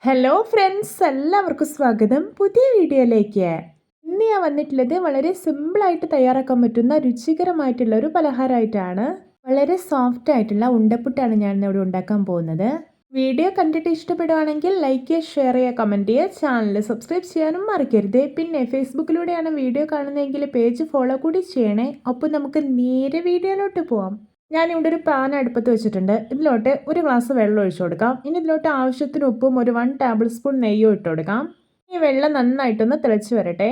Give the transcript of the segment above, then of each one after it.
Hello friends, എല്ലാവർക്കും സ്വാഗതം പുതിയ വീഡിയോയിലേക്ക്. ഇന്ന് ഞാൻ വന്നിട്ടുള്ളത് വളരെ സിമ്പിളായിട്ട് തയ്യാറാക്കാൻ പറ്റുന്ന രുചികരമായിട്ടുള്ള ഒരു പലഹാരമായിട്ടാണ്. വളരെ സോഫ്റ്റ് ആയിട്ടുള്ള ഉണ്ടപ്പുട്ടാണ് ഞാൻ ഇവിടെ ഉണ്ടാക്കാൻ പോകുന്നത്. വീഡിയോ കണ്ടിട്ട് ഇഷ്ടപ്പെടുവാണെങ്കിൽ ലൈക്ക് ചെയ്യുക, ഷെയർ ചെയ്യുക, കമൻറ്റ് ചെയ്യുക, ചാനൽ സബ്സ്ക്രൈബ് ചെയ്യാനും മറക്കരുത്. പിന്നെ ഫേസ്ബുക്കിലൂടെയാണ് വീഡിയോ കാണുന്നതെങ്കിൽ പേജ് ഫോളോ കൂടി ചെയ്യണേ. അപ്പോൾ നമുക്ക് നേരെ വീഡിയോയിലോട്ട് പോവാം. ഞാനിവിടെ ഒരു പാൻ അടുപ്പത്ത് വെച്ചിട്ടുണ്ട്. ഇതിലോട്ട് ഒരു ഗ്ലാസ് വെള്ളം ഒഴിച്ചു കൊടുക്കാം. ഇനി ഇതിലോട്ട് ആവശ്യത്തിന് ഉപ്പും ഒരു 1 ടേബിൾ സ്പൂൺ നെയ്യും ഇട്ട് കൊടുക്കാം. ഈ വെള്ളം നന്നായിട്ടൊന്ന് തിളച്ച് വരട്ടെ.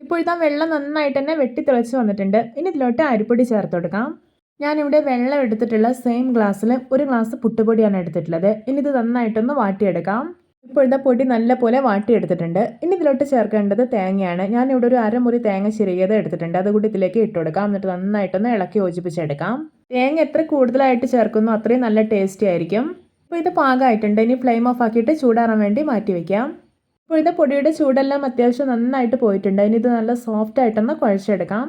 ഇപ്പോൾ ഇതാ വെള്ളം നന്നായിട്ട് തന്നെ വെട്ടി തിളച്ച് വന്നിട്ടുണ്ട്. ഇനി ഇതിലോട്ട് അരിപ്പൊടി ചേർത്ത് കൊടുക്കാം. ഞാനിവിടെ വെള്ളം എടുത്തിട്ടുള്ള സെയിം ഗ്ലാസ്സിൽ ഒരു ഗ്ലാസ് പുട്ടുപൊടിയാണ് എടുത്തിട്ടുള്ളത്. ഇനി ഇത് നന്നായിട്ടൊന്ന് വാട്ടിയെടുക്കാം. ഇപ്പോഴത്തെ പൊടി നല്ലപോലെ വാട്ടിയെടുത്തിട്ടുണ്ട്. ഇനി ഇതിലോട്ട് ചേർക്കേണ്ടത് തേങ്ങയാണ്. ഞാനിവിടെ ഒരു അരമുറി തേങ്ങ ചിരകിയത് എടുത്തിട്ടുണ്ട്. അതുകൂടി ഇതിലേക്ക് ഇട്ട് കൊടുക്കാം. എന്നിട്ട് നന്നായിട്ടൊന്ന് ഇളക്കി യോജിപ്പിച്ചെടുക്കാം. തേങ്ങ എത്ര കൂടുതലായിട്ട് ചേർക്കുന്നോ അത്രയും നല്ല ടേസ്റ്റി ആയിരിക്കും. ഇപ്പോൾ ഇത് പാകമായിട്ടുണ്ട്. ഇനി ഫ്ലെയിം ഓഫ് ആക്കിയിട്ട് ചൂടാറാൻ വേണ്ടി മാറ്റി വയ്ക്കാം. ഇപ്പോൾ ഇത് പൊടിയുടെ ചൂടെല്ലാം അത്യാവശ്യം നന്നായിട്ട് പോയിട്ടുണ്ട്. ഇനി ഇത് നല്ല സോഫ്റ്റ് ആയിട്ടൊന്ന് കുഴച്ചെടുക്കാം.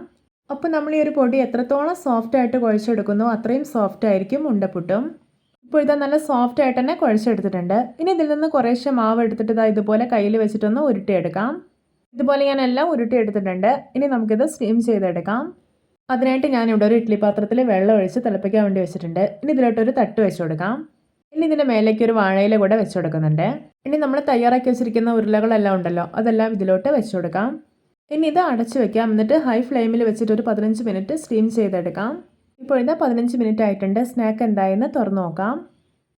അപ്പോൾ നമ്മൾ ഈ ഒരു പൊടി എത്രത്തോളം സോഫ്റ്റ് ആയിട്ട് കുഴച്ചെടുക്കുന്നോ അത്രയും സോഫ്റ്റ് ആയിരിക്കും ഉണ്ടപ്പുട്ടും. ഇപ്പോൾ ഇത് നല്ല സോഫ്റ്റ് ആയിട്ട് തന്നെ കുഴച്ചെടുത്തിട്ടുണ്ട്. ഇനി ഇതിൽ നിന്ന് കുറേശ്ശെ മാവ് എടുത്തിട്ട് ഇതുപോലെ കയ്യിൽ വെച്ചിട്ടൊന്ന് ഉരുട്ടിയെടുക്കാം. ഇതുപോലെ ഞാൻ എല്ലാം ഉരുട്ടിയെടുത്തിട്ടുണ്ട്. ഇനി നമുക്കിത് സ്റ്റീം ചെയ്തെടുക്കാം. അതിനായിട്ട് ഞാനിവിടെ ഒരു ഇഡ്ഡലി പാത്രത്തിൽ വെള്ളം ഒഴിച്ച് തിളപ്പിക്കാൻ വേണ്ടി വെച്ചിട്ടുണ്ട്. ഇനി ഇതിലോട്ടൊരു തട്ട് വെച്ച് കൊടുക്കാം. ഇനി ഇതിൻ്റെ മേലേക്ക് ഒരു വാഴയില കൂടെ വെച്ച് കൊടുക്കുന്നുണ്ട്. ഇനി നമ്മൾ തയ്യാറാക്കി വെച്ചിരിക്കുന്ന ഉരുളകളെല്ലാം ഉണ്ടല്ലോ, അതെല്ലാം ഇതിലോട്ട് വെച്ച് കൊടുക്കാം. ഇനി ഇത് അടച്ചു വെക്കാം. എന്നിട്ട് ഹൈ ഫ്ലെയിമിൽ വെച്ചിട്ട് ഒരു 15 മിനിറ്റ് സ്റ്റീം ചെയ്തെടുക്കാം. ഇപ്പോൾ ഇതാ 15 മിനിറ്റ് ആയിട്ടുണ്ട്. സ്നാക്ക് എന്തായെന്ന് തുറന്നു നോക്കാം.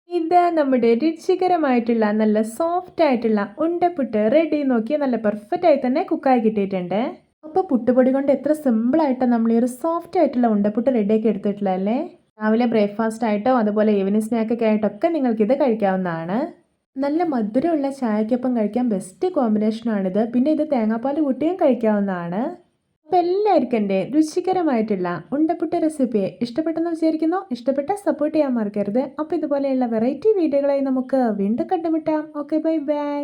ഇത് നമ്മുടെ രുചികരമായിട്ടുള്ള നല്ല സോഫ്റ്റ് ആയിട്ടുള്ള ഉണ്ടപ്പുട്ട് റെഡി. നോക്കി നല്ല പെർഫെക്റ്റ് ആയി തന്നെ കുക്കായി കിട്ടിയിട്ടുണ്ട്. അപ്പോൾ പുട്ടുപൊടി കൊണ്ട് എത്ര സിമ്പിളായിട്ടാണ് നമ്മൾ ഈ ഒരു സോഫ്റ്റ് ആയിട്ടുള്ള ഉണ്ടപ്പുട്ട് റെഡിയാക്കി എടുത്തിട്ടുള്ളതല്ലേ. രാവിലെ ബ്രേക്ക്ഫാസ്റ്റ് ആയിട്ടോ അതുപോലെ ഈവനിങ് സ്നാക്കൊക്കെ ആയിട്ടൊക്കെ നിങ്ങൾക്കിത് കഴിക്കാവുന്നതാണ്. നല്ല മധുരമുള്ള ചായക്കൊപ്പം കഴിക്കാൻ ബെസ്റ്റ് കോമ്പിനേഷനാണിത്. പിന്നെ ഇത് തേങ്ങാപ്പാൽ കൂട്ടിയും കഴിക്കാവുന്നതാണ്. അപ്പോൾ എല്ലാവർക്കും എൻ്റെ രുചികരമായിട്ടുള്ള ഉണ്ടപ്പുട്ട് റെസിപ്പി ഇഷ്ടപ്പെട്ടെന്ന് വിചാരിക്കുന്നു. ഇഷ്ടപ്പെട്ടാൽ സപ്പോർട്ട് ചെയ്യാൻ മറക്കരുത്. അപ്പോൾ ഇതുപോലെയുള്ള വെറൈറ്റി വീഡിയോകളായി നമുക്ക് വീണ്ടും കണ്ടുമുട്ടാം. Okay, bye bye.